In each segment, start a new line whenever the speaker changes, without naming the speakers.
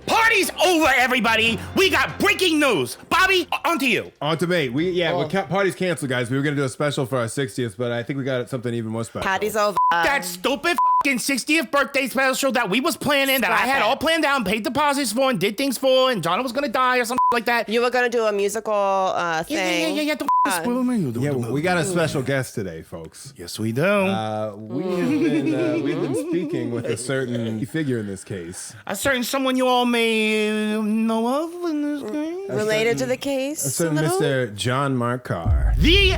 Party's over, everybody. We got breaking news. Bobby, on to you.
On to me. Party's canceled, guys. We were going to do a special for our 60th, but I think we got something even more special.
Party's over.
That stupid fucking 60th birthday special that we was planning, that I had all planned out and paid deposits for and did things for, and John was going to die or something like that.
You were going to do a musical thing.
Yeah. Don't spoil me.
We got a special guest today, folks.
Yes, we do.
We've been speaking with a certain figure in this case.
A certain someone you all may know of in this case.
Related to the case.
A certain Mr. Mark Karr.
The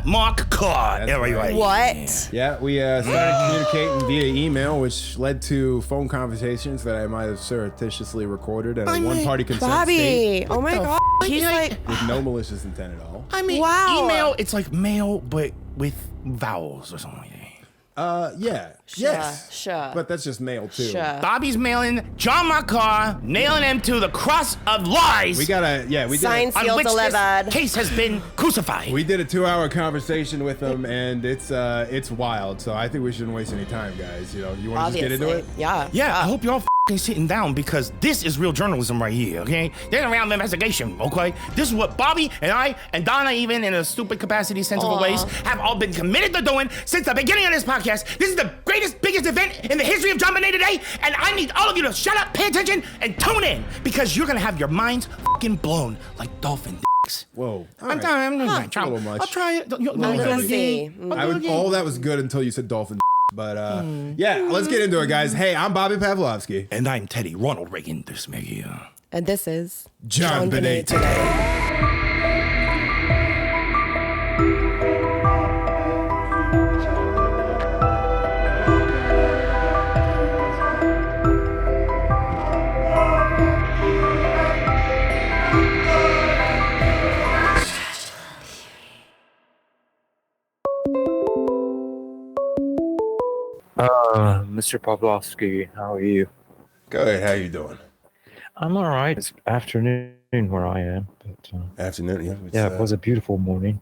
Mark Karr.
Right.
What?
Yeah, we started communicating via email, which led to phone conversations that I might have surreptitiously recorded at a one-party consent
Bobby.
state.
Oh my God. He's like,
with no malicious intent at all.
I mean,
wow.
Email, it's like mail, but with vowels or something like that.
Yeah. Yes.
Sure.
But that's just mail, too.
Sure.
Bobby's mailing Mark Karr, nailing him to the cross of lies.
We did
Signed,
on
sealed,
which
delivered.
this case has been crucified.
We did a 2-hour conversation with him, and it's wild. So I think we shouldn't waste any time, guys. You want to just get into it?
Yeah.
I hope y'all sitting down, because this is real journalism right here, okay? There's a round investigation, okay? This is what Bobby and I and Donna, even in a stupid capacity, sensible ways, have all been committed to doing since the beginning of this podcast. This is the greatest, biggest event in the history of JonBenet today, and I need all of you to shut up, pay attention, and tune in, because you're gonna have your minds fucking blown like dolphin dicks.
Whoa.
I'm trying.
A little much.
I'll try it.
Let's see.
All that was good until you said dolphin. But let's get into it, guys. Hey, I'm Bobby Pavlovsky.
And I'm Teddy Ronald Reagan this here.
And this is
JonBenet
today.
Mr. Pavlovsky, how are you?
Good. How you doing?
I'm all right. It's afternoon where I am. But,
Afternoon.
It was a beautiful morning.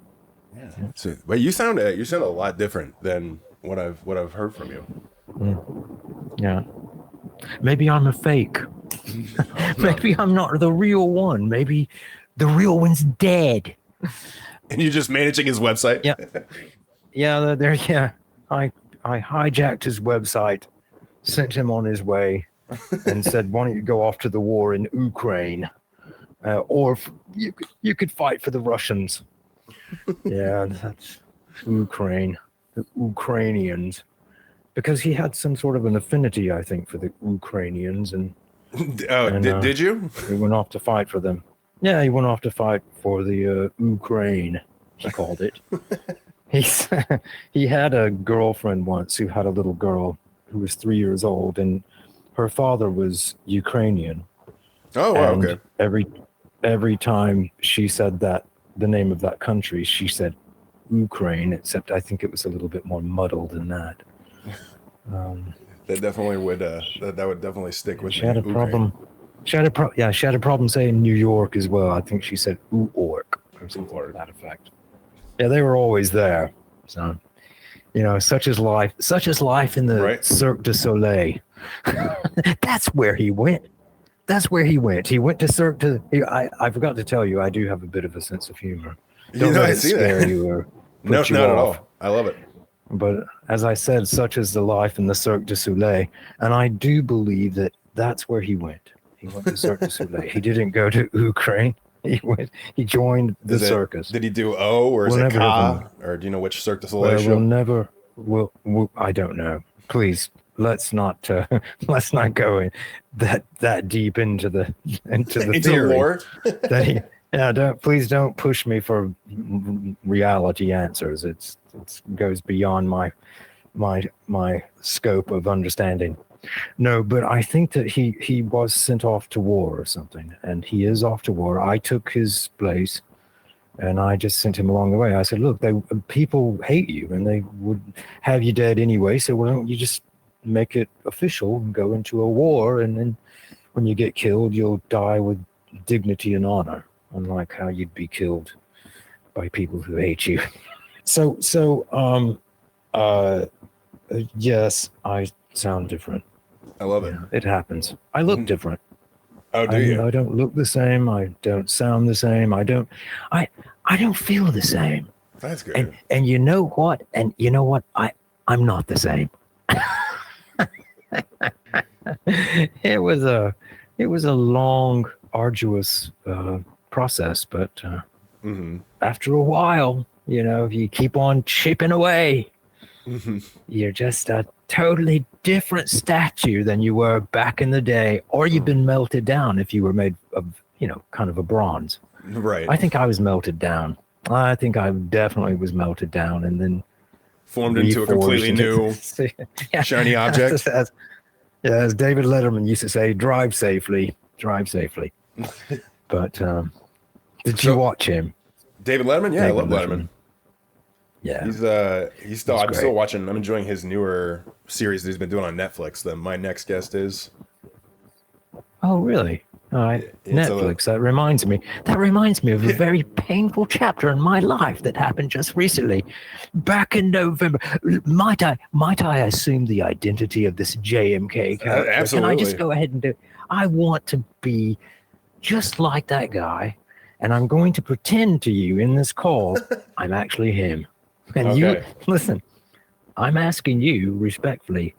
Yeah. So, but you sound a lot different than what I've heard from you.
Yeah. Maybe I'm a fake. Maybe I'm not the real one. Maybe the real one's dead.
And you're just managing his website?
Yeah. Yeah. I hijacked his website, sent him on his way, and said, "Why don't you go off to the war in Ukraine, or you could fight for the Russians." Yeah, that's Ukraine, the Ukrainians, because he had some sort of an affinity, I think, for the Ukrainians, and
did you?
He went off to fight for them. Yeah, he went off to fight for the Ukraine, he called it. He had a girlfriend once who had a little girl who was 3 years old, and her father was Ukrainian.
Oh, wow,
and
okay.
Every time she said the name of that country, she said Ukraine, except I think it was a little bit more muddled than that.
That definitely would that would definitely stick with
she
me.
Had a problem. She had a problem saying New York as well. I think she said Ooork or something to that effect. Yeah, they were always there. So, such is life in the Cirque du Soleil. That's where he went. He went to Cirque du. I forgot to tell you, I do have a bit of a sense of humor. Don't let it scare you or put you
not
off.
at all. I love it.
But as I said, such is the life in the Cirque du Soleil, and I do believe that that's where he went. He went to Cirque du Soleil. He didn't go to Ukraine. He joined the circus.
Did he do O or is it Ka? Or do you know which Cirque du Soleil show?
I don't know. Please, let's not go in that deep into the theory.
Lore?
Please don't push me for reality answers. It goes beyond my scope of understanding. No, but I think that he was sent off to war or something, and he is off to war. I took his place, and I just sent him along the way. I said, look, people hate you, and they would have you dead anyway, so why don't you just make it official and go into a war, and then when you get killed, you'll die with dignity and honor, unlike how you'd be killed by people who hate you. Yes, I sound different.
I love it.
You know, it happens. I look different.
Oh, do you?
I don't look the same. I don't sound the same. I don't feel the same.
That's good.
And you know what? I'm not the same. It was a long, arduous process, but after a while, you know, if you keep on chipping away, you're just a totally different statue than you were back in the day, or you've been melted down if you were made of, you know, kind of a bronze.
Right.
I think I was melted down. I think I definitely was melted down and then
formed into a completely new shiny object.
As David Letterman used to say, drive safely. But did you watch him?
David Letterman? Yeah,
David
I love Letterman.
Yeah.
I'm still watching. I'm enjoying his newer series that he's been doing on Netflix. My next guest is.
Oh, really? All right. Netflix. That reminds me of a very painful chapter in my life that happened just recently. Back in November. Might I assume the identity of this JMK character?
Absolutely.
Can I just go ahead and do it? I want to be just like that guy, and I'm going to pretend to you in this call I'm actually him. And you listen, I'm asking you respectfully,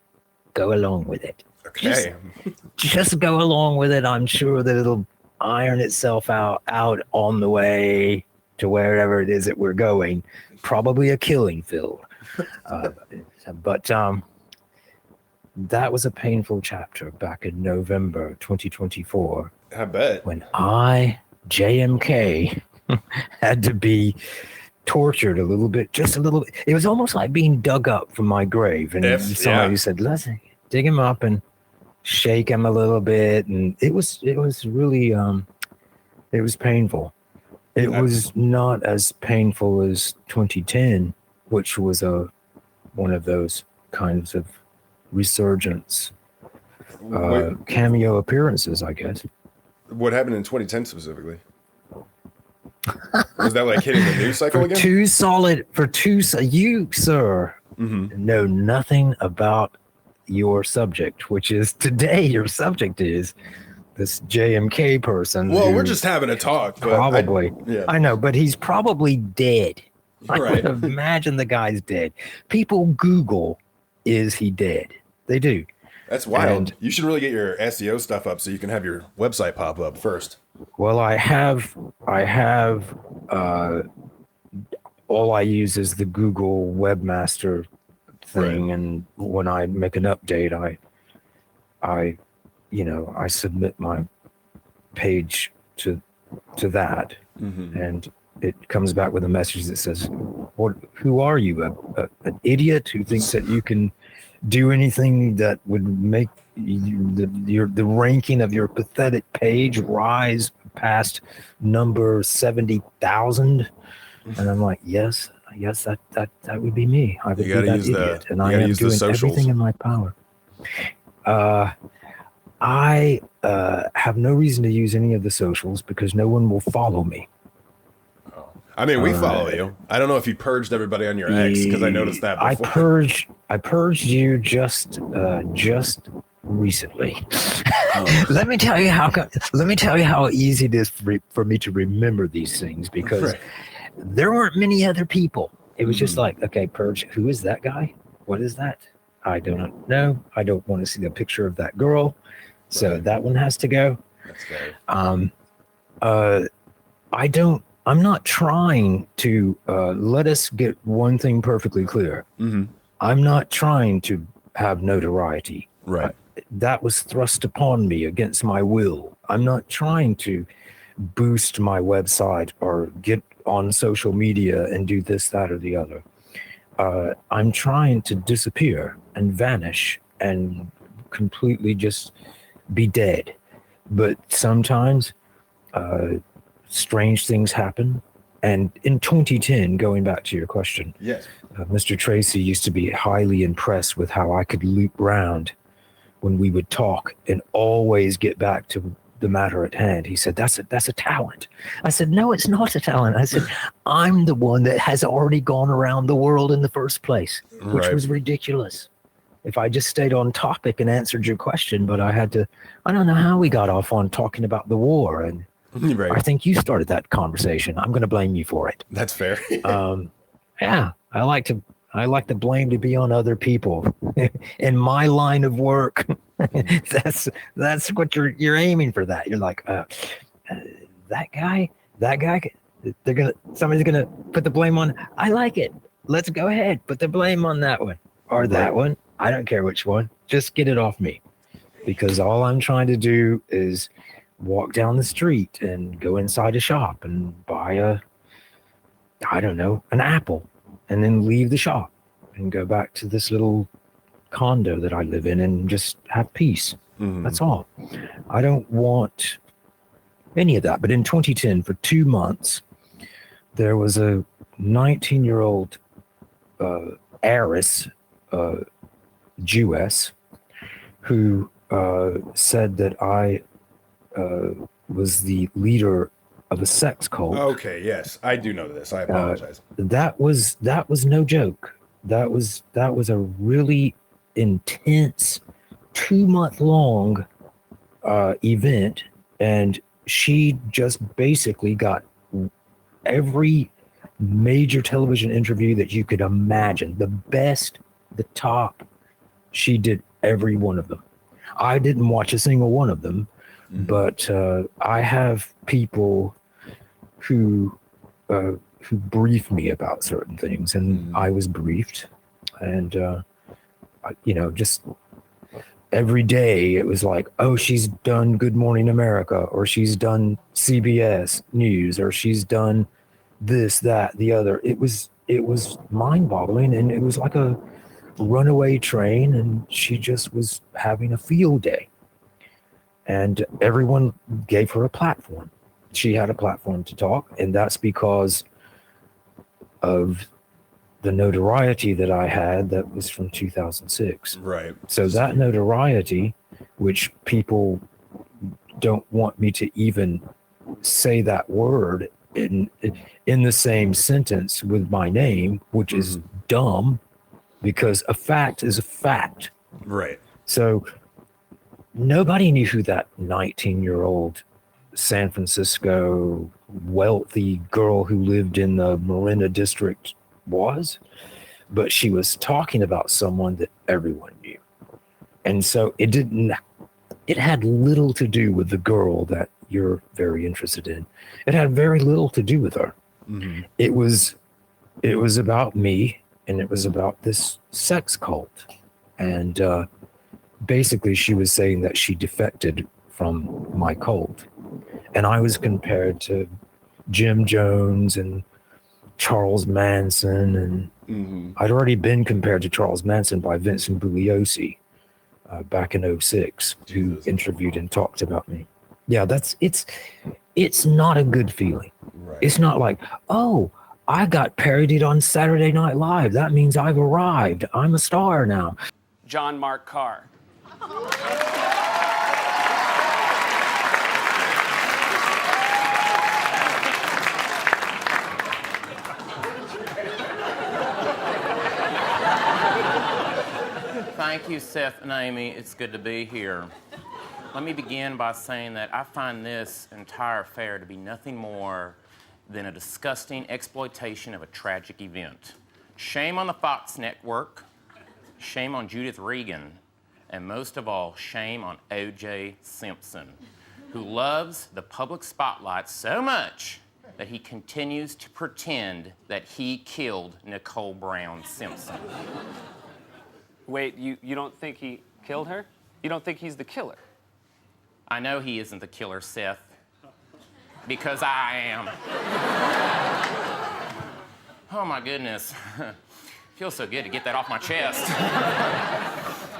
go along with it.
Okay.
Just go along with it. I'm sure that it'll iron itself out on the way to wherever it is that we're going. Probably a killing field. But that was a painful chapter back in November 2024.
I bet.
When JMK, had to be tortured a little bit, just a little bit. It was almost like being dug up from my grave. And somebody said, let's dig him up and shake him a little bit. And it was really, it was painful. It was not as painful as 2010, which was one of those kinds of resurgence, cameo appearances, I guess.
What happened in 2010 specifically? Was that like hitting the news cycle again?
You, sir, know nothing about your subject, which is today. Your subject is this JMK person.
Well, we're just having a talk.
Probably. I know, but he's probably dead.
Right.
I would imagine the guy's dead. People Google, is he dead? They do.
That's wild. You should really get your SEO stuff up so you can have your website pop up first.
Well, I have all I use is the Google Webmaster thing. Right. And when I make an update, I submit my page to that, and it comes back with a message that says, who are you? An idiot who thinks that you can do anything that would make the ranking of your pathetic page rise past number 70,000? And I'm like, yes, that would be me. I would be that idiot, and I am doing everything in my power. I have no reason to use any of the socials because no one will follow me.
I mean, we follow you. I don't know if you purged everybody on your X, because I noticed that before.
I purged you just recently. Let me tell you how easy it is for me to remember these things, because there weren't many other people. It was just like, okay, purge. Who is that guy? What is that? I don't know. I don't want to see the picture of that girl. So that one has to go.
That's great.
I'm not trying to let us get one thing perfectly clear. I'm not trying to have notoriety.
Right.
That was thrust upon me against my will. I'm not trying to boost my website or get on social media and do this, that, or the other. I'm trying to disappear and vanish and completely just be dead. But sometimes strange things happen. And in 2010, going back to your question,
yes,
Mr. Tracy used to be highly impressed with how I could loop round when we would talk and always get back to the matter at hand. He said, that's a talent. I said, no, it's not a talent. I said, I'm the one that has already gone around the world in the first place, which was ridiculous. if I just stayed on topic and answered your question, but I don't know how we got off on talking about the war. And
Right.
I think you started that conversation. I'm going to blame you for it.
That's fair.
Yeah, I like the blame to be on other people. In my line of work, that's what you're aiming for. That you're like, that guy. Somebody's gonna put the blame on. I like it. Let's go ahead, put the blame on that one or that one. I don't care which one. Just get it off me, because all I'm trying to do is walk down the street and go inside a shop and buy an apple, and then leave the shop and go back to this little condo that I live in and just have peace. That's all. I don't want any of that. But in 2010, for 2 months, there was a 19-year-old heiress, Jewess, who said that I was the leader of a sex cult.
Okay, yes, I do know this. I apologize.
That was no joke. That was a really intense 2-month-long event, and she just basically got every major television interview that you could imagine, the best, the top. She did every one of them. I didn't watch a single one of them, but I have people who brief me about certain things, and I was briefed, and just every day it was like, oh, she's done Good Morning America, or she's done CBS News, or she's done this, that, the other. It was mind-boggling, and it was like a runaway train, and she just was having a field day, and everyone gave her a platform. She had a platform to talk, and that's because of the notoriety that I had. That was from 2006.
Right.
So that notoriety, which people don't want me to even say that word in the same sentence with my name, which is dumb, because a fact is a fact.
Right.
So nobody knew who that 19-year-old San Francisco wealthy girl who lived in the Marina district was, but she was talking about someone that everyone knew. And so it had little to do with the girl that you're very interested in. It had very little to do with her. It was about me, and it was about this sex cult. And basically she was saying that she defected from my cult. And I was compared to Jim Jones and Charles Manson, and I'd already been compared to Charles Manson by Vincent Bugliosi back in 2006, who interviewed and talked about me. Yeah, it's not a good feeling.
Right.
It's not like, oh, I got parodied on Saturday Night Live. That means I've arrived. I'm a star now.
John Mark Karr.
Thank you, Seth and Amy. It's good to be here. Let me begin by saying that I find this entire affair to be nothing more than a disgusting exploitation of a tragic event. Shame on the Fox network, shame on Judith Regan, and most of all, shame on O.J. Simpson, who loves the public spotlight so much that he continues to pretend that he killed Nicole Brown Simpson.
Wait, you don't think he killed her? You don't think he's the killer?
I know he isn't the killer, Seth, because I am. Oh my goodness. Feels so good to get that off my chest.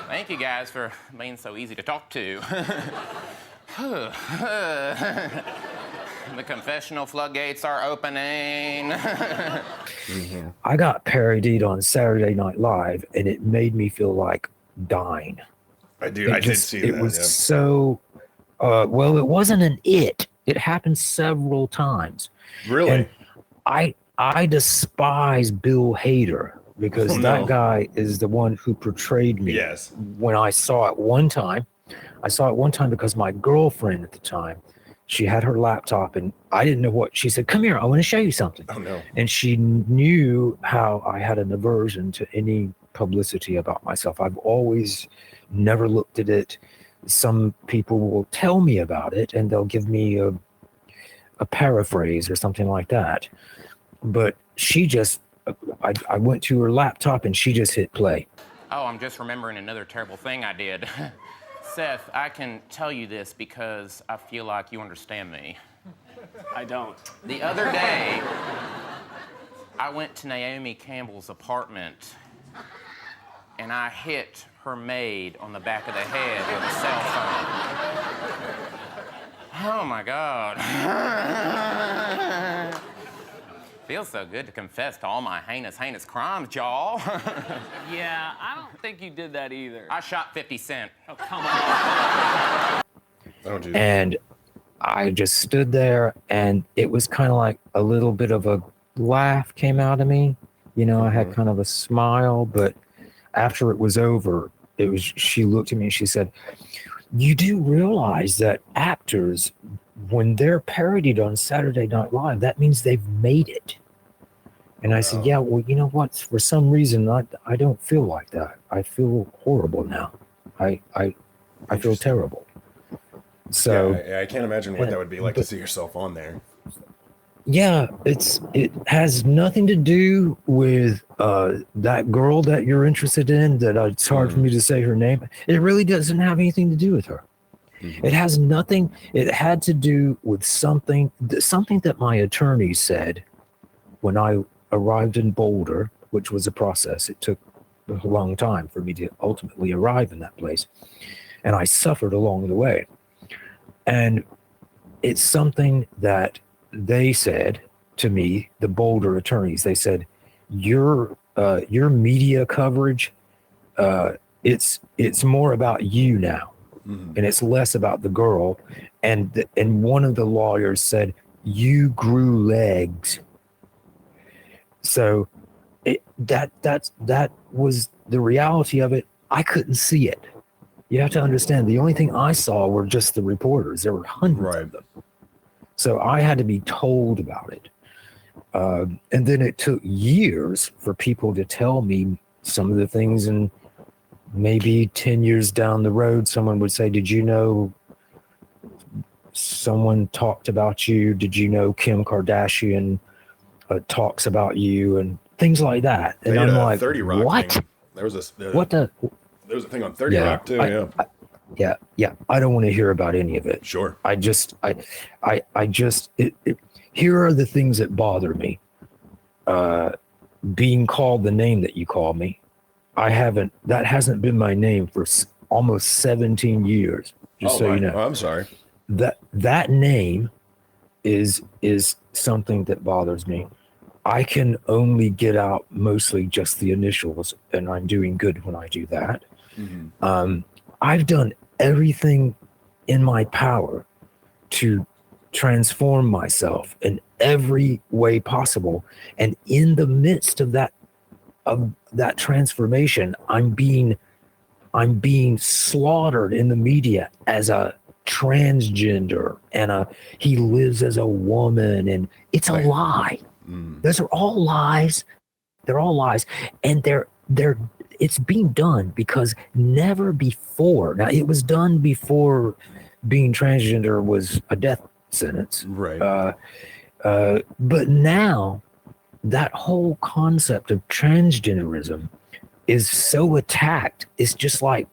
Thank you guys for being so easy to talk to. The confessional floodgates are opening.
I got parodied on Saturday Night Live, and it made me feel like dying.
I did see that.
It was so, well, it wasn't an it. It happened several times.
Really?
And I despise Bill Hader because that guy is the one who portrayed me.
Yes.
When I saw it one time, because my girlfriend at the time, she had her laptop and I didn't know what. She said, "Come here, I want to show you something."
Oh no.
And she knew how I had an aversion to any publicity about myself. I've always never looked at it. Some people will tell me about it and they'll give me a paraphrase or something like that. But she just, I went to her laptop and she just hit play.
Oh, I'm just remembering another terrible thing I did. Seth, I can tell you this because I feel like you understand me.
I don't.
The other day, I went to Naomi Campbell's apartment and I hit her maid on the back of the head with a cell phone. Oh my God. Feels so good to confess to all my heinous crimes, y'all.
Yeah, I don't think you did that either.
I shot 50 Cent.
Oh, come on.
Oh, geez.
And I just stood there and it was kind of like a little bit of a laugh came out of me. You know, I had kind of a smile, but after it was over, she looked at me and she said, "You do realize that actors, when they're parodied on Saturday Night Live, that means they've made it." And I said, "Yeah, well, you know what? For some reason, I don't feel like that. I feel horrible now. I feel terrible." So
I can't imagine what that would be like to see yourself on there.
yeah, it has nothing to do with that girl that you're interested in. That it's hard for me to say her name. It really doesn't have anything to do with her. It has nothing. It had to do with something that my attorney said when I arrived in Boulder, which was a process. It took a long time for me to ultimately arrive in that place, and I suffered along the way. And it's something that they said to me, the Boulder attorneys. They said, your media coverage, it's more about you now, and it's less about the girl. And one of the lawyers said, "You grew legs." So that was the reality of it. I couldn't see it. You have to understand, the only thing I saw were just the reporters. There were hundreds of them. So I had to be told about it. And then it took years for people to tell me some of the things. And maybe 10 years down the road, someone would say, "Did you know someone talked about you? Did you know Kim Kardashian talks about you?" And things like that. And I'm like,
30 Rock
what?
Thing. There was a thing on 30 Rock too.
Yeah. I don't want to hear about any of it.
Sure.
Here are the things that bother me. Being called the name that you call me. That hasn't been my name for almost 17 years. Just so you know.
I'm sorry.
That name is something that bothers me. I can only get out mostly just the initials, and I'm doing good when I do that. I've done everything in my power to transform myself in every way possible, and in the midst of that transformation, I'm being slaughtered in the media as a transgender, and he lives as a woman, and it's a lie. Those are all lies. They're all lies, and it's being done because never before. Now, it was done before being transgender was a death sentence,
right?
But now that whole concept of transgenderism is so attacked. It's just like,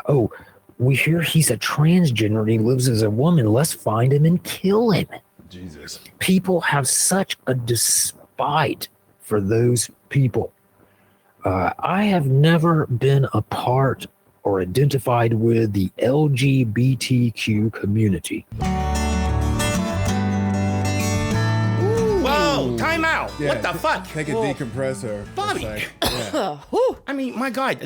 oh, we hear he's a transgender and he lives as a woman. Let's find him and kill him.
Jesus.
People have such a despite for those people. I have never been a part or identified with the LGBTQ community.
Whoa, time out.
Yeah,
What the fuck?
Take a decompressor.
Bobby.
Yeah.
I mean, my God,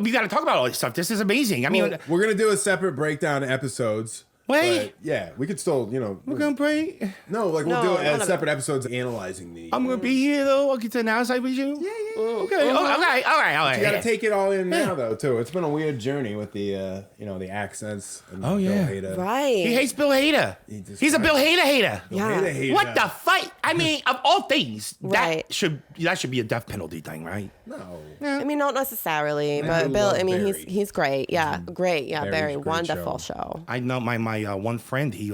we got to talk about all this stuff. This is amazing. I mean,
We're going to do a separate breakdown episodes
Wait.
But yeah, we could still,
We're gonna break.
No, like
No,
we'll do it
none
as
of
separate episodes analyzing the.
I'm gonna be here though. I'll get to announce it with you.
Yeah.
Okay. All right.
You gotta take it all in now, though, too. It's been a weird journey with the, the accents. And
Oh, yeah.
Bill Hader.
Right.
He hates Bill Hader. He's a Bill Hader hater.
Yeah.
Hader.
What the fight? I mean, of all things,
Right.
that should be a death penalty thing, right?
No.
I mean, not necessarily,
I
but
do
Bill.
love
I mean,
Barry.
he's great. Yeah, great. Yeah,
Barry's
Barry,
a great
wonderful
show.
show.
I know my one friend. He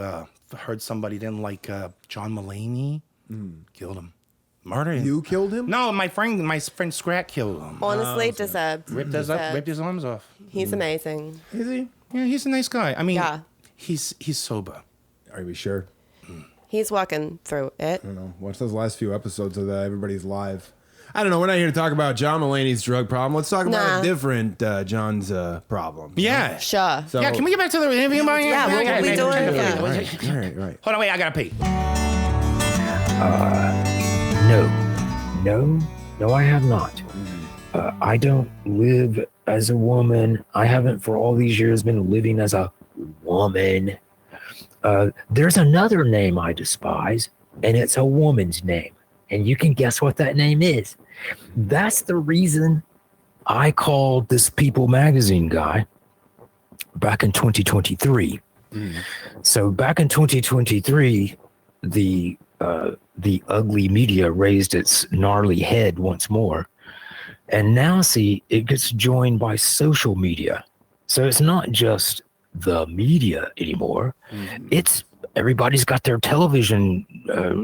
heard somebody didn't like John Mulaney. Killed him. Murdered him.
You killed him?
No, my friend Scrat killed him.
Honestly, deserved.
Ripped his arms off.
He's amazing.
Is he?
Yeah, he's a nice guy. I mean,
Yeah.
he's sober.
Are we sure?
He's working through it.
I don't know. Watch those last few episodes of Everybody's Live. I don't know. We're not here to talk about John Mulaney's drug problem. Let's talk about
Nah.
a different John's problem.
Yeah.
Sure.
So,
Yeah, can we get back to the interview?
Yeah, what we doing? Yeah.
Right.
Hold on, wait, I gotta pee.
No, I have not. I don't live as a woman. I haven't for all these years been living as a woman. There's another name I despise, and it's a woman's name. And you can guess what that name is. That's the reason I called this People magazine guy back in 2023. So back in 2023, the ugly media raised its gnarly head once more. And now, see, it gets joined by social media. So it's not just the media anymore. It's everybody's got their television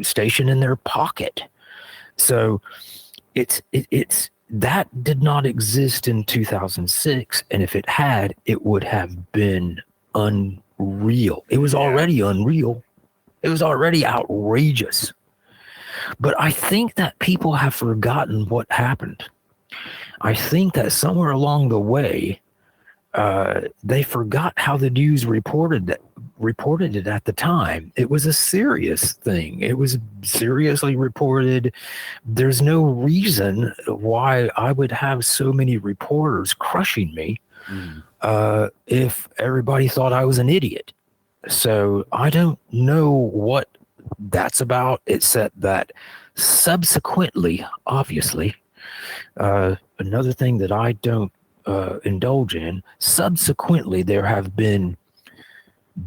station in their pocket. So it's that did not exist in 2006. And if it had, it would have been unreal. It was already unreal. It was already outrageous. But I think that people have forgotten what happened. I think that somewhere along the way, they forgot how the news reported it at the time. It was a serious thing. It was seriously reported. There's no reason why I would have so many reporters crushing me if everybody thought I was an idiot. So I don't know what that's about, except that subsequently, obviously, another thing that I don't indulge in, subsequently there have been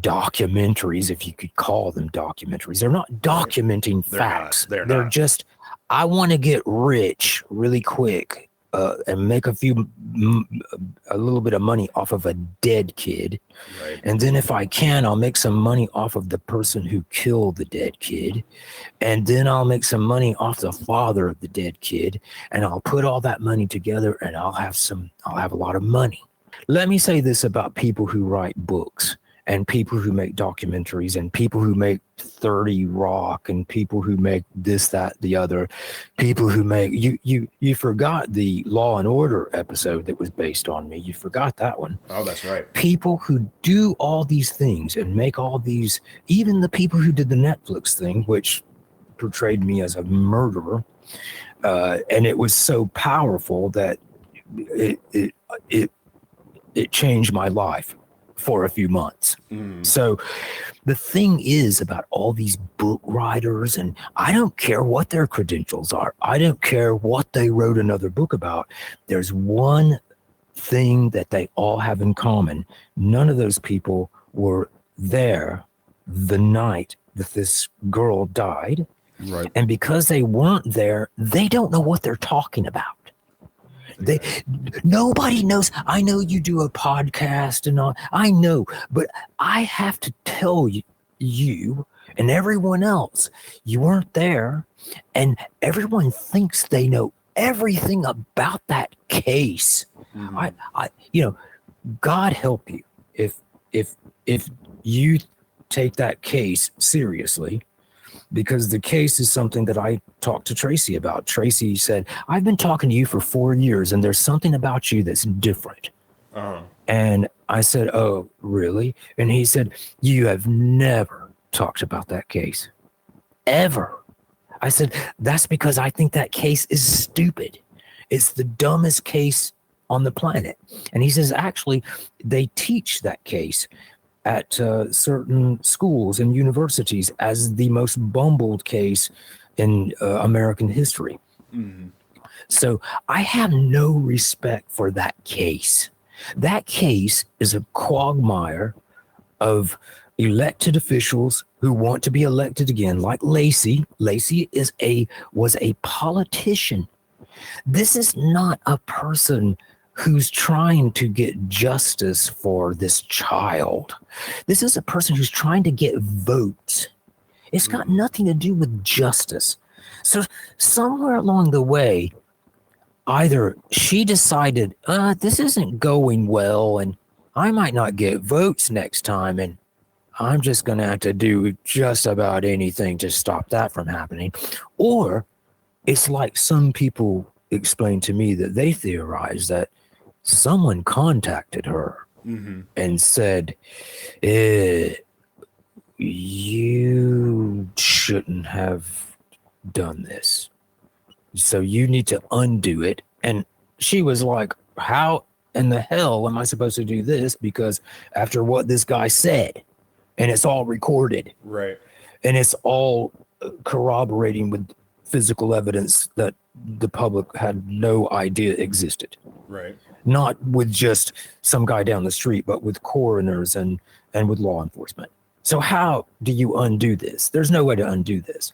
documentaries, if you could call them documentaries. They're not documenting facts.
They're
They're
not.
just, I want to get rich really quick and make a little bit of money off of a dead kid.
Right.
And then if I can, I'll make some money off of the person who killed the dead kid. And then I'll make some money off the father of the dead kid. And I'll put all that money together and I'll have a lot of money. Let me say this about people who write books and people who make documentaries and people who make 30 Rock and people who make this, that, the other, people who make, you forgot the Law and Order episode that was based on me. You forgot that one.
Oh, that's right.
People who do all these things and make all these, even the people who did the Netflix thing, which portrayed me as a murderer, and it was so powerful that it changed my life for a few months. So the thing is about all these book writers, and I don't care what their credentials are. I don't care what they wrote another book about. There's one thing that they all have in common. None of those people were there the night that this girl died.
Right.
And because they weren't there, they don't know what they're talking about. Nobody knows. I know you do a podcast and all. I know, but I have to tell you and everyone else, you weren't there, and everyone thinks they know everything about that case. God help you if you take that case seriously. Because the case is something that I talked to Tracy about. Tracy said, I've been talking to you for 4 years and there's something about you that's different. And I said, oh, really? And he said, you have never talked about that case. Ever. I said, that's because I think that case is stupid. It's the dumbest case on the planet. And he says, actually, they teach that case at certain schools and universities as the most bumbled case in American history. So I have no respect for that case. That case is a quagmire of elected officials who want to be elected again, like Lacey. Lacey was a politician. This is not a person who's trying to get justice for this child. This is a person who's trying to get votes. It's got nothing to do with justice. So somewhere along the way, either she decided, this isn't going well, and I might not get votes next time, and I'm just going to have to do just about anything to stop that from happening. Or it's like some people explained to me that they theorized that someone contacted her and said, you shouldn't have done this, so you need to undo it. And she was like, how in the hell am I supposed to do this? Because after what this guy said, and it's all recorded,
Right.
and it's all corroborating with physical evidence that the public had no idea existed.
Right.
Not with just some guy down the street, but with coroners and with law enforcement. So how do you undo this? There's no way to undo this.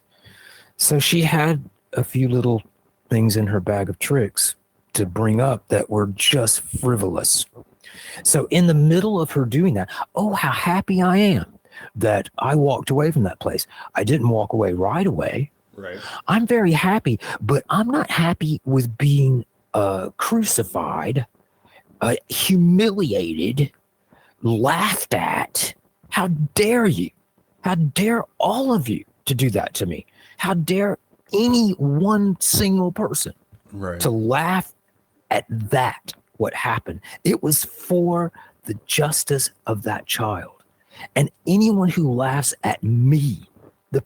So she had a few little things in her bag of tricks to bring up that were just frivolous. So in the middle of her doing that, oh, how happy I am that I walked away from that place. I didn't walk away right away.
Right.
I'm very happy, but I'm not happy with being crucified, humiliated, laughed at. How dare you? How dare all of you to do that to me? How dare any one single person to laugh at that, what happened? It was for the justice of that child. And anyone who laughs at me, the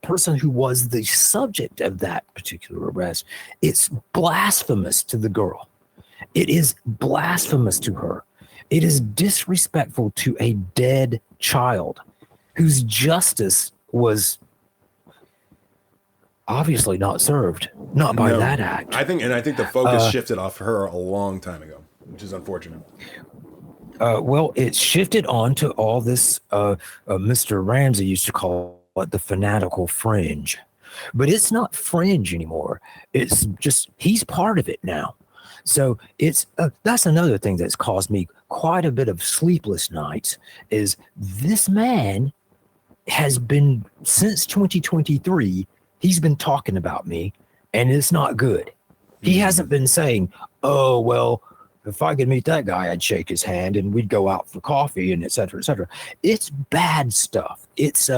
person who was the subject of that particular arrest, it's blasphemous to the girl. It is blasphemous to her. It is disrespectful to a dead child whose justice was obviously not served, not by that act.
I think the focus shifted off her a long time ago, which is unfortunate.
Well, it shifted on to all this, Mr. Ramsey used to call it the fanatical fringe. But it's not fringe anymore. It's just, he's part of it now. So it's that's another thing that's caused me quite a bit of sleepless nights, is this man has been, since 2023, he's been talking about me, and it's not good. He hasn't been saying, oh, well, if I could meet that guy, I'd shake his hand and we'd go out for coffee and et cetera, et cetera. It's bad stuff. It's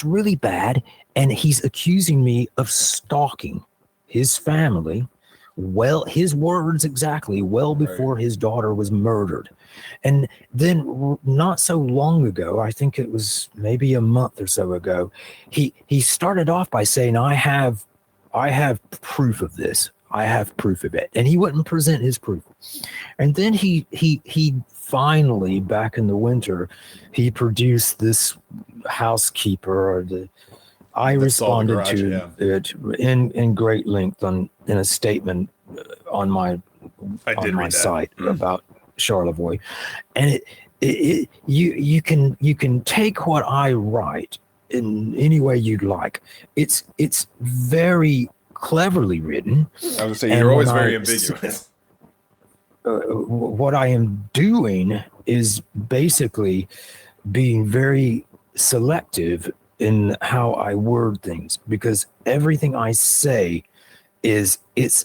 really bad. And he's accusing me of stalking his family. Well, his words exactly, well before his daughter was murdered. And then not so long ago, I think it was maybe a month or so ago, he started off by saying, I have proof of this. I have proof of it. And he wouldn't present his proof. And then he finally, back in the winter, he produced this housekeeper, or I responded to it in great length in a statement on my site about Charlevoix. And you can take what I write in any way you'd like. It's very cleverly written.
I was going to say, you're always very ambiguous.
What I am doing is basically being very selective in how I word things, because everything I say it's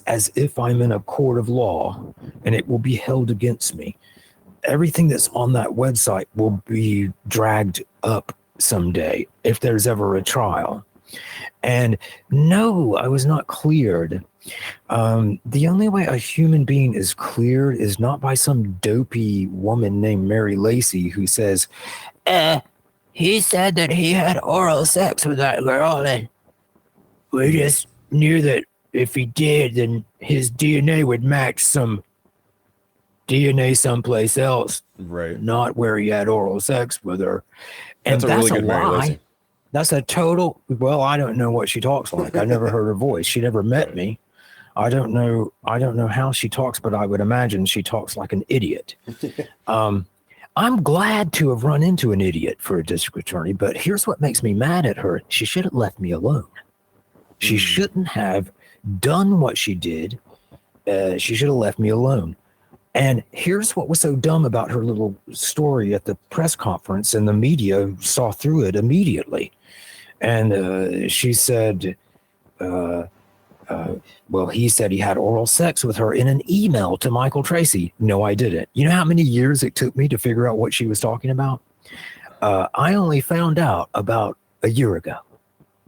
as if I'm in a court of law and it will be held against me. Everything that's on that website will be dragged up someday if there's ever a trial. And no, I was not cleared. The only way a human being is cleared is not by some dopey woman named Mary Lacey who says, he said that he had oral sex with that girl, and we just knew that if he did, then his DNA would match some DNA someplace else.
Right.
not where he had oral sex with her. And
That's a really good Mary
lie.
Lizzie.
That's a total. Well, I don't know what she talks like. I never heard her voice. She never met me. I don't know how she talks, but I would imagine she talks like an idiot. I'm glad to have run into an idiot for a district attorney, but here's what makes me mad at her. She should have left me alone. She shouldn't have done what she did. She should have left me alone. And here's what was so dumb about her little story at the press conference, and the media saw through it immediately. And she said, well, he said he had oral sex with her in an email to Michael Tracy. No, I didn't. You know how many years it took me to figure out what she was talking about? I only found out about a year ago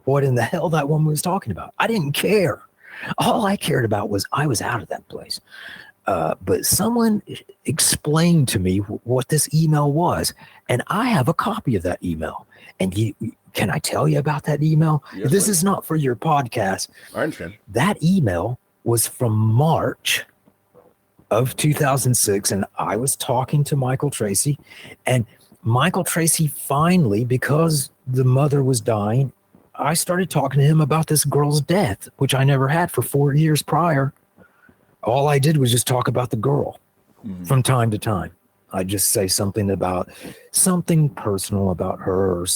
what in the hell that woman was talking about. I didn't care. All I cared about was I was out of that place. But someone explained to me what this email was, and I have a copy of that email. And can I tell you about that email?
Yes,
this
please.
is not for your podcast.
I understand.
That email was from March of 2006, and I was talking to Michael Tracy, and Michael Tracy finally, because the mother was dying, I started talking to him about this girl's death, which I never had for 4 years prior. All I did was just talk about the girl from time to time. I'd just say something personal about her, or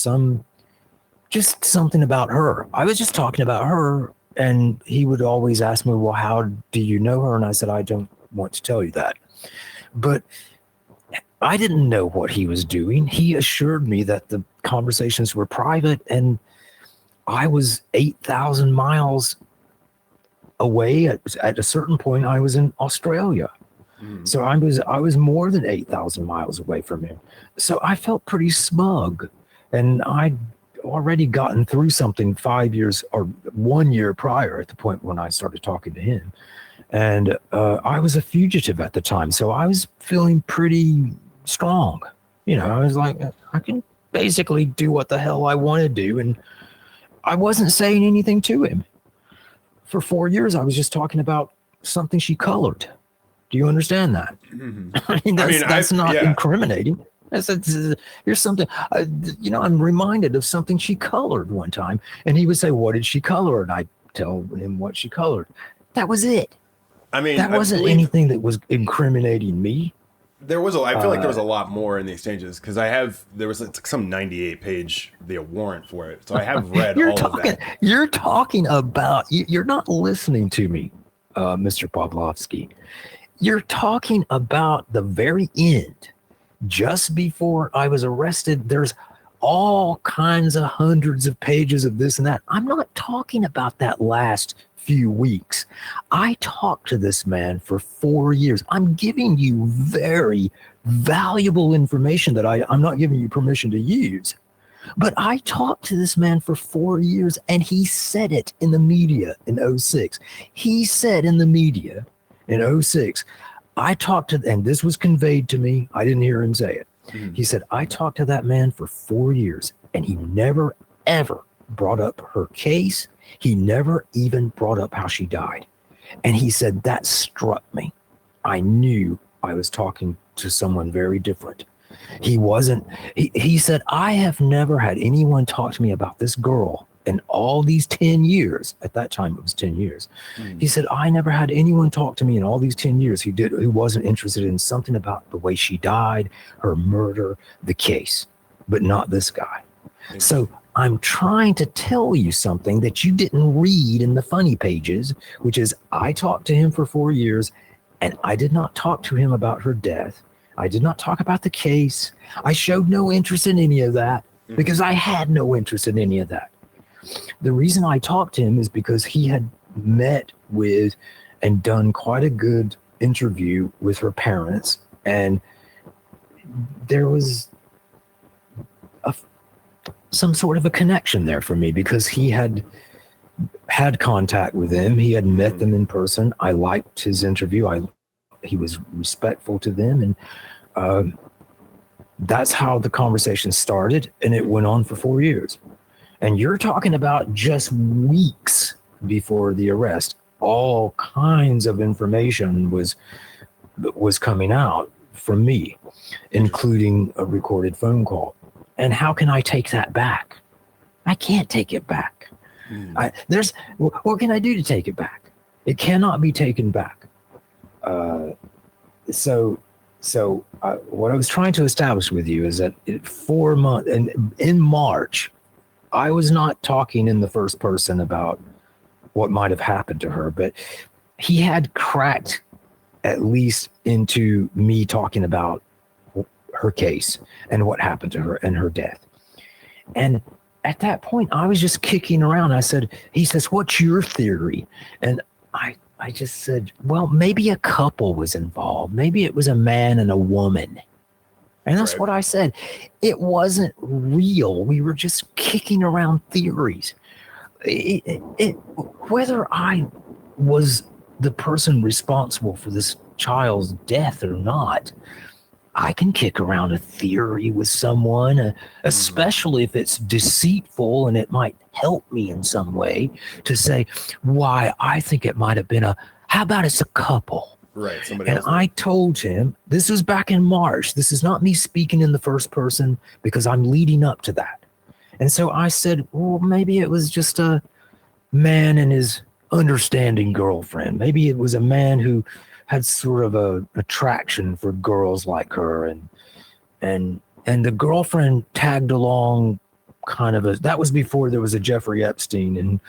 just something about her. I was just talking about her, and he would always ask me, well, how do you know her? And I said, I don't want to tell you that. But I didn't know what he was doing. He assured me that the conversations were private, and I was 8,000 miles away. At a certain point, I was in Australia. So I was more than 8,000 miles away from him. So I felt pretty smug, and I'd already gotten through something 5 years or 1 year prior at the point when I started talking to him. And I was a fugitive at the time. So I was feeling pretty strong. You know, I was like, I can basically do what the hell I want to do. And I wasn't saying anything to him. For 4 years, I was just talking about something she colored. Do you understand that? I mean, that's not incriminating. Here's something, I'm reminded of something she colored one time. And he would say, what did she color? And I'd tell him what she colored. That was it.
I mean,
that wasn't anything that was incriminating me.
There was I feel like there was a lot more in the exchanges, because there was like some 98-page warrant for it. So I have read all of that.
You're talking about, you're not listening to me, Mr. Pavlovsky. You're talking about the very end. Just before I was arrested, there's all kinds of hundreds of pages of this and that. I'm not talking about that last few weeks. I talked to this man for 4 years. I'm giving you very valuable information that I'm not giving you permission to use. But I talked to this man for 4 years, and he said it in the media in 2006. He said in the media in 2006, I talked to, and this was conveyed to me, I didn't hear him say it. He said, I talked to that man for 4 years, and he never, ever brought up her case. He never even brought up how she died. And he said, that struck me. I knew I was talking to someone very different. He said, I have never had anyone talk to me about this girl in all these 10 years. At that time, it was 10 years. He said, I never had anyone talk to me in all these 10 years who wasn't interested in something about the way she died, her murder, the case, but not this guy. So I'm trying to tell you something that you didn't read in the funny pages, which is I talked to him for 4 years, and I did not talk to him about her death. I did not talk about the case. I showed no interest in any of that because I had no interest in any of that. The reason I talked to him is because he had met with and done quite a good interview with her parents, and there was some sort of a connection there for me because he had contact with them. He had met them in person. I liked his interview. He was respectful to them, and that's how the conversation started, and it went on for 4 years. And you're talking about just weeks before the arrest. All kinds of information was coming out from me, including a recorded phone call. And how can I take that back? I can't take it back. What can I do to take it back? It cannot be taken back. So what I was trying to establish with you is that 4 months, and in March, I was not talking in the first person about what might have happened to her, but he had cracked at least into me talking about her case and what happened to her and her death. And at that point, I was just kicking around. He says, what's your theory? And I just said, well, maybe a couple was involved. Maybe it was a man and a woman. And that's what I said. It wasn't real. We were just kicking around theories. Whether I was the person responsible for this child's death or not, I can kick around a theory with someone, especially if it's deceitful and it might help me in some way, to say, why, I think it might have been how about it's a couple?
Right. Somebody
and
else.
I told him, this was back in March. This is not me speaking in the first person because I'm leading up to that. And so I said, well, maybe it was just a man and his understanding girlfriend. Maybe it was a man who had sort of a attraction for girls like her, and the girlfriend tagged along kind of that was before there was a Jeffrey Epstein and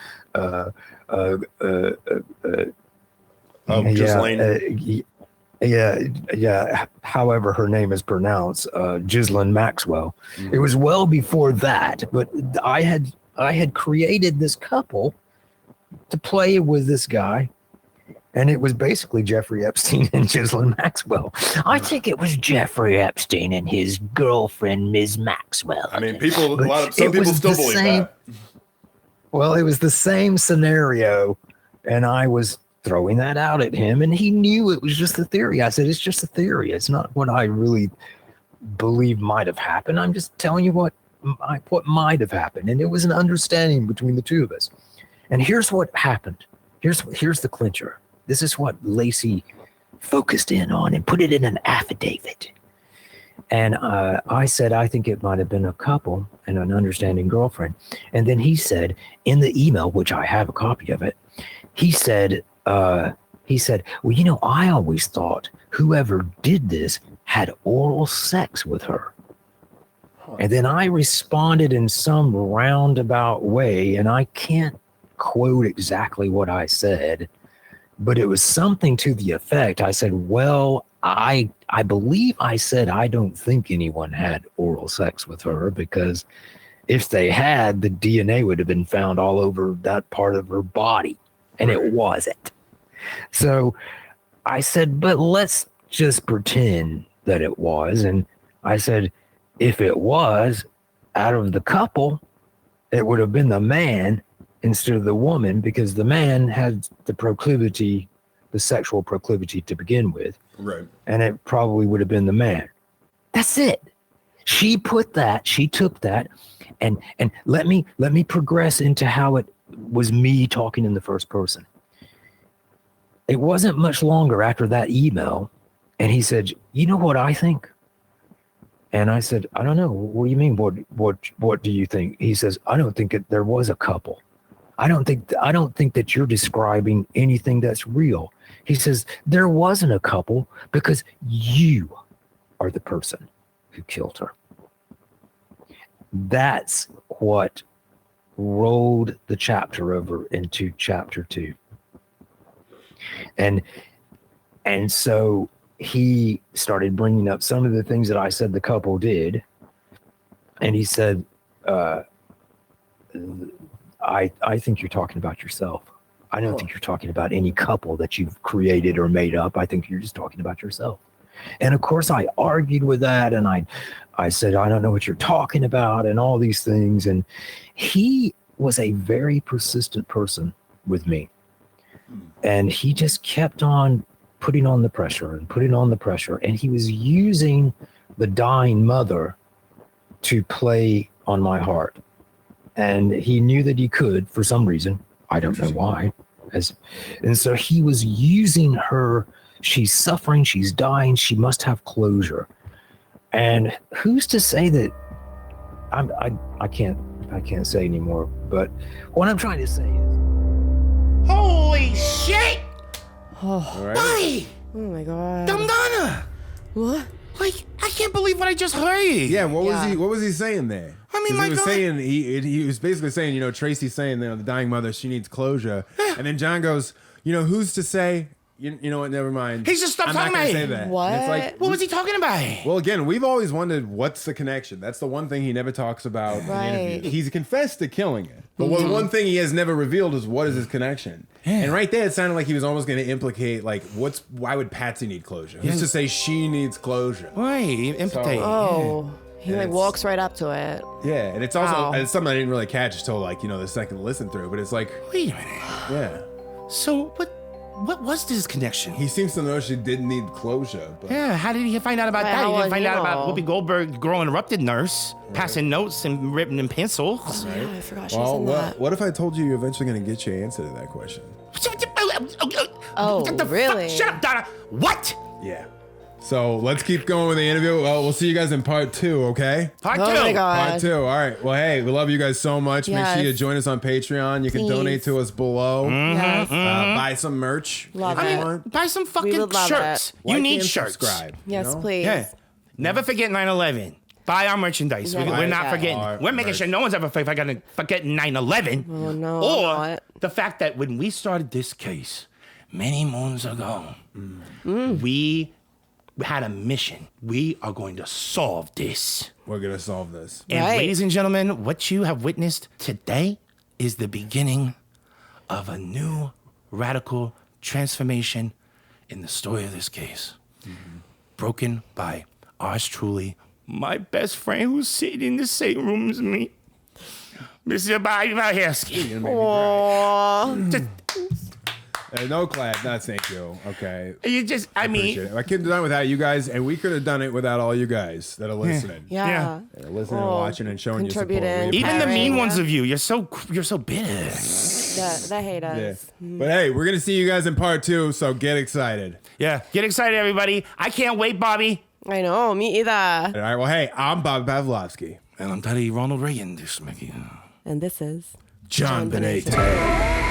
Ghislaine.
However her name is pronounced, Ghislaine Maxwell. It was well before that, but I had created this couple to play with this guy. And it was basically Jeffrey Epstein and Ghislaine Maxwell. I think it was Jeffrey Epstein and his girlfriend, Ms. Maxwell.
I mean, some people still believe that.
Well, it was the same scenario, and I was throwing that out at him, and he knew it was just a theory. I said, it's just a theory. It's not what I really believe might have happened. I'm just telling you what might have happened. And it was an understanding between the two of us. And here's what happened. Here's the clincher. This is what Lacey focused in on and put it in an affidavit. And I said, I think it might have been a couple and an understanding girlfriend. And then he said in the email, which I have a copy of it, he said, well, you know, I always thought whoever did this had oral sex with her. And then I responded in some roundabout way, and I can't quote exactly what I said, but it was something to the effect. I said, well, I believe I said I don't think anyone had oral sex with her, because if they had, the DNA would have been found all over that part of her body, and it wasn't. So I said, but let's just pretend that it was. And I said, if it was, out of the couple, it would have been the man instead of the woman, because the man had the proclivity, the sexual proclivity to begin with.
Right.
And it probably would have been the man. That's it. She took that, and let me progress into how it was me talking in the first person. It wasn't much longer after that email, and he said, you know what I think? And I said, I don't know. What do you mean? What do you think? He says, I don't think there was a couple. I don't think that you're describing anything that's real. He says, there wasn't a couple because you are the person who killed her. That's what rolled the chapter over into chapter 2. And so he started bringing up some of the things that I said the couple did. And he said, I think you're talking about yourself. I don't think you're talking about any couple that you've created or made up. I think you're just talking about yourself. And of course I argued with that, and I said, I don't know what you're talking about, and all these things. And he was a very persistent person with me. And he just kept on putting on the pressure and putting on the pressure. And he was using the dying mother to play on my heart. And he knew that he could for some reason. I don't know why. And so he was using her She's suffering. She's dying. She must have closure. And who's to say that? I can't say anymore. But what I'm trying to say is,
Holy shit!
All right.
Bobby!
Oh my god.
Donna!
What?
Like, I can't believe what I just heard.
Yeah, what
Yeah.
was he saying there?
I mean,
'Cause
my
he was
God.
saying he was basically saying, Tracy's saying, the dying mother, she needs closure, and then John goes, who's to say? You know what? Never mind.
He's just stopped
I'm not
talking
gonna
about
say
it.
that. And
What?
it's like,
What was he talking about?
well, again, we've always wondered what's the connection. That's the one thing he never talks about in
Right.
interviews. He's confessed to killing it, but one thing he has never revealed is what is his connection. And right there, it sounded like he was almost going to implicate, like, why would Patsy need closure? Who's to say she needs closure?
Right, implicate.
Oh. He like
it's-
walks right up to it.
Yeah, and it's also
Wow.
and it's something I didn't really catch until the second listen through. But it's like,
Wait a minute.
yeah,
So, what was this connection?
he seems to know she didn't need closure. But
Yeah, how did he find out about
Wait,
that?
how
He didn't
would
find
he
out about
know?
Whoopi Goldberg girl interrupted nurse, passing notes and written in pencils.
Yeah, I forgot she was
well,
in that.
what if I told you you're eventually going to get your answer to that question?
Oh,
What the
really?
fuck? Shut up, Donna. What?
Yeah. So let's keep going with the interview. Well, we'll see you guys in part 2, okay?
Part
Oh
two.
my god.
Part 2. All right. Well, hey, we love you guys so much. Make sure you
Yes.
join us on Patreon. You can
Please.
donate to us below.
Yes.
Buy some merch.
Love
if you
it.
want.
Buy some fucking
would love
shirts.
it.
You
Like
need
and
shirts.
Subscribe.
Yes, please.
Yeah. Never forget 9/11. Buy our merchandise.
Yeah,
We're not
buy
forgetting.
our
We're making
merch.
sure no one's ever forgetting 9/11.
Oh no. I'm
Or
not.
the fact that when we started this case many moons ago, we had a mission. We are going to solve this.
We're going to solve this.
And
Right.
ladies and gentlemen, what you have witnessed today is the beginning of a new radical transformation in the story of this case. Broken by ours truly, my best friend who's sitting in the same room as me, Mr. Bobby Valhesky. Just,
No clap. No, thank you. Okay.
you just, I mean,
Appreciate it. I couldn't have done it without you guys, and we could have done it without all you guys that are listening.
Yeah.
That are listening and watching and showing you support.
Contributing.
We
even the mean
Yeah.
ones of you, you're so bitter.
They hate us.
Yeah. But hey, we're going to see you guys in part 2, so get excited.
Yeah, get excited, everybody. I can't wait, Bobby.
I know, me either.
All right, well, hey, I'm Bob Pavlovsky.
And I'm Daddy Ronald Reagan, this Mickey.
And this is
JonBenet.
JonBenet.